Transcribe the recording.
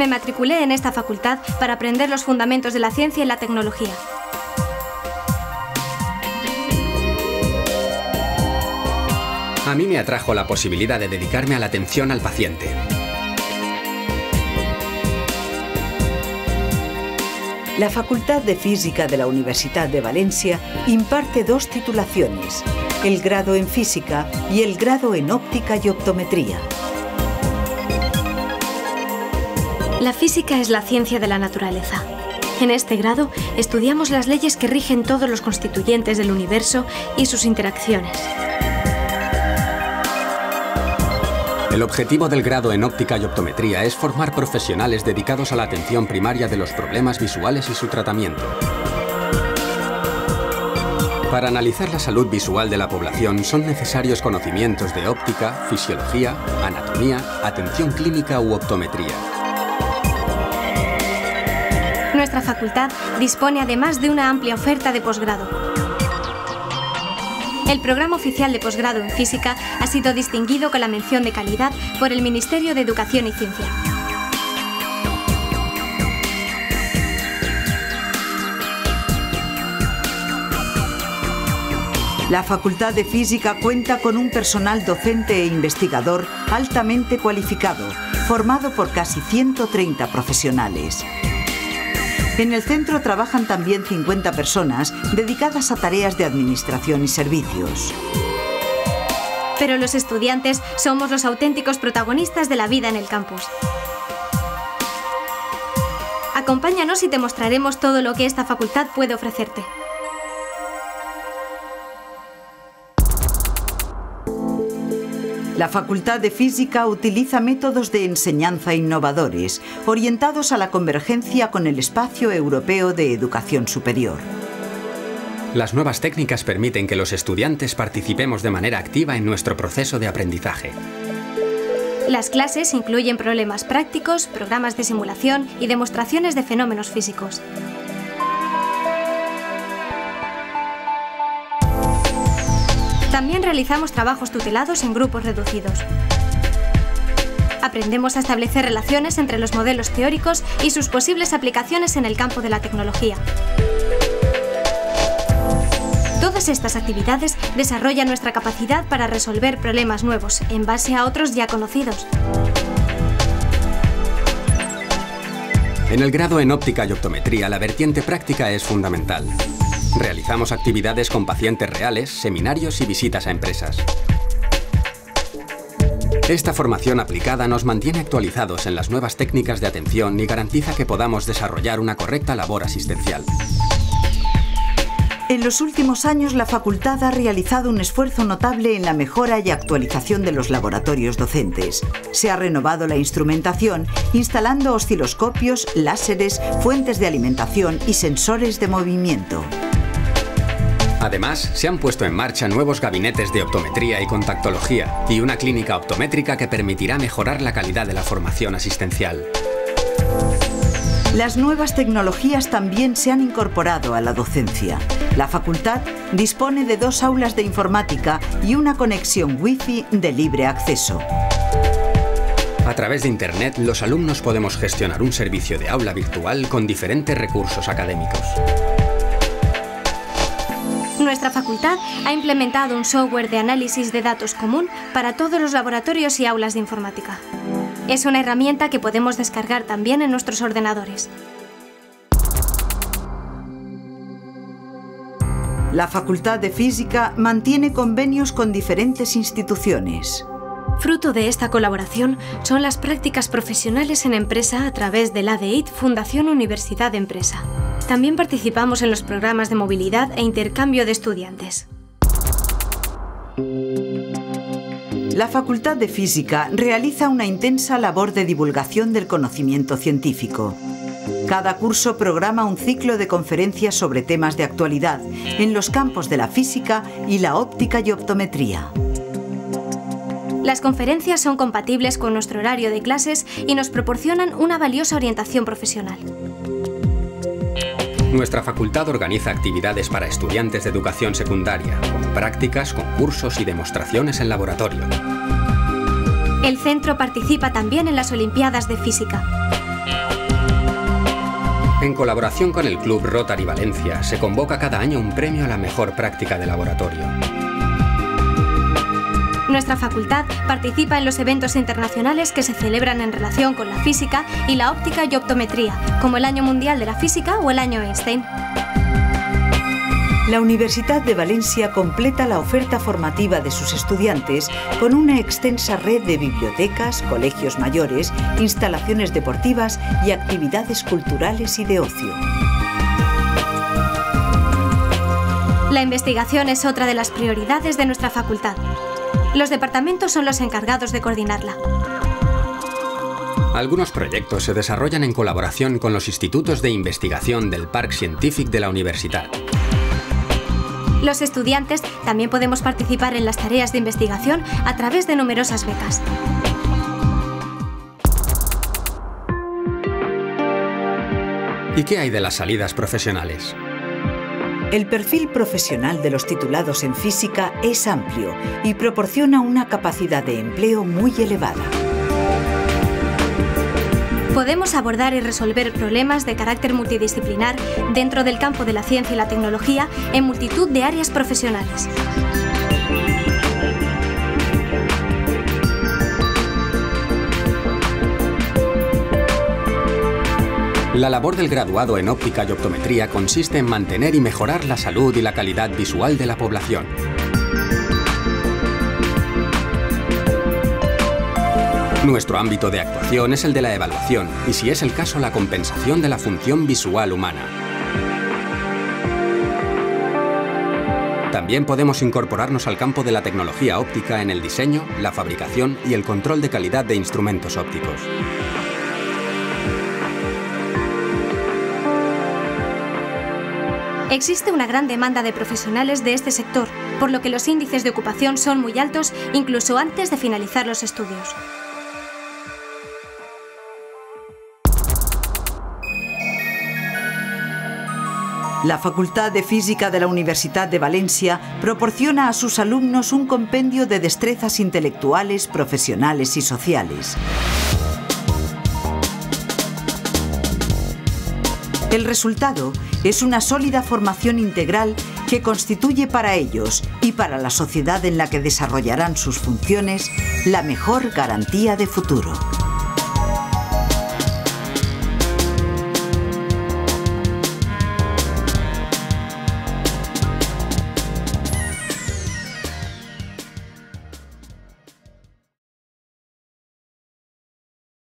Me matriculé en esta facultad para aprender los fundamentos de la ciencia y la tecnología. A mí me atrajo la posibilidad de dedicarme a la atención al paciente. La Facultad de Física de la Universidad de Valencia imparte 2 titulaciones, el grado en Física y el grado en Óptica y Optometría. La física es la ciencia de la naturaleza. En este grado estudiamos las leyes que rigen todos los constituyentes del universo y sus interacciones. El objetivo del grado en óptica y optometría es formar profesionales dedicados a la atención primaria de los problemas visuales y su tratamiento. Para analizar la salud visual de la población son necesarios conocimientos de óptica, fisiología, anatomía, atención clínica u optometría. Nuestra facultad dispone además de una amplia oferta de posgrado. El programa oficial de posgrado en física ha sido distinguido con la mención de calidad por el Ministerio de Educación y Ciencia. La Facultad de Física cuenta con un personal docente e investigador altamente cualificado, formado por casi 130 profesionales. En el centro trabajan también 50 personas dedicadas a tareas de administración y servicios. Pero los estudiantes somos los auténticos protagonistas de la vida en el campus. Acompáñanos y te mostraremos todo lo que esta facultad puede ofrecerte. La Facultad de Física utiliza métodos de enseñanza innovadores, orientados a la convergencia con el espacio europeo de educación superior. Las nuevas técnicas permiten que los estudiantes participemos de manera activa en nuestro proceso de aprendizaje. Las clases incluyen problemas prácticos, programas de simulación y demostraciones de fenómenos físicos. También realizamos trabajos tutelados en grupos reducidos. Aprendemos a establecer relaciones entre los modelos teóricos y sus posibles aplicaciones en el campo de la tecnología. Todas estas actividades desarrollan nuestra capacidad para resolver problemas nuevos en base a otros ya conocidos. En el grado en óptica y optometría, la vertiente práctica es fundamental. Realizamos actividades con pacientes reales, seminarios y visitas a empresas. Esta formación aplicada nos mantiene actualizados en las nuevas técnicas de atención y garantiza que podamos desarrollar una correcta labor asistencial. En los últimos años, la facultad ha realizado un esfuerzo notable en la mejora y actualización de los laboratorios docentes. Se ha renovado la instrumentación, instalando osciloscopios, láseres, fuentes de alimentación y sensores de movimiento. Además, se han puesto en marcha nuevos gabinetes de optometría y contactología y una clínica optométrica que permitirá mejorar la calidad de la formación asistencial. Las nuevas tecnologías también se han incorporado a la docencia. La facultad dispone de 2 aulas de informática y una conexión Wi-Fi de libre acceso. A través de Internet, los alumnos podemos gestionar un servicio de aula virtual con diferentes recursos académicos. Nuestra facultad ha implementado un software de análisis de datos común para todos los laboratorios y aulas de informática. Es una herramienta que podemos descargar también en nuestros ordenadores. La Facultad de Física mantiene convenios con diferentes instituciones. Fruto de esta colaboración son las prácticas profesionales en empresa a través del ADEIT Fundación Universidad de Empresa. También participamos en los programas de movilidad e intercambio de estudiantes. La Facultad de Física realiza una intensa labor de divulgación del conocimiento científico. Cada curso programa un ciclo de conferencias sobre temas de actualidad en los campos de la física y la óptica y optometría. Las conferencias son compatibles con nuestro horario de clases y nos proporcionan una valiosa orientación profesional. Nuestra facultad organiza actividades para estudiantes de educación secundaria, prácticas, concursos y demostraciones en laboratorio. El centro participa también en las Olimpiadas de Física. En colaboración con el Club Rotary Valencia, se convoca cada año un premio a la mejor práctica de laboratorio. Nuestra facultad participa en los eventos internacionales que se celebran en relación con la física y la óptica y optometría, como el Año Mundial de la Física o el Año Einstein. La Universidad de Valencia completa la oferta formativa de sus estudiantes con una extensa red de bibliotecas, colegios mayores, instalaciones deportivas y actividades culturales y de ocio. La investigación es otra de las prioridades de nuestra facultad. Los departamentos son los encargados de coordinarla. Algunos proyectos se desarrollan en colaboración con los institutos de investigación del Parc Científic de la Universitat. Los estudiantes también podemos participar en las tareas de investigación a través de numerosas becas. ¿Y qué hay de las salidas profesionales? El perfil profesional de los titulados en física es amplio y proporciona una capacidad de empleo muy elevada. Podemos abordar y resolver problemas de carácter multidisciplinar dentro del campo de la ciencia y la tecnología en multitud de áreas profesionales. La labor del graduado en óptica y optometría consiste en mantener y mejorar la salud y la calidad visual de la población. Nuestro ámbito de actuación es el de la evaluación y, si es el caso, la compensación de la función visual humana. También podemos incorporarnos al campo de la tecnología óptica en el diseño, la fabricación y el control de calidad de instrumentos ópticos. Existe una gran demanda de profesionales de este sector, por lo que los índices de ocupación son muy altos incluso antes de finalizar los estudios. La Facultad de Física de la Universidad de Valencia proporciona a sus alumnos un compendio de destrezas intelectuales, profesionales y sociales. El resultado es una sólida formación integral que constituye para ellos y para la sociedad en la que desarrollarán sus funciones la mejor garantía de futuro.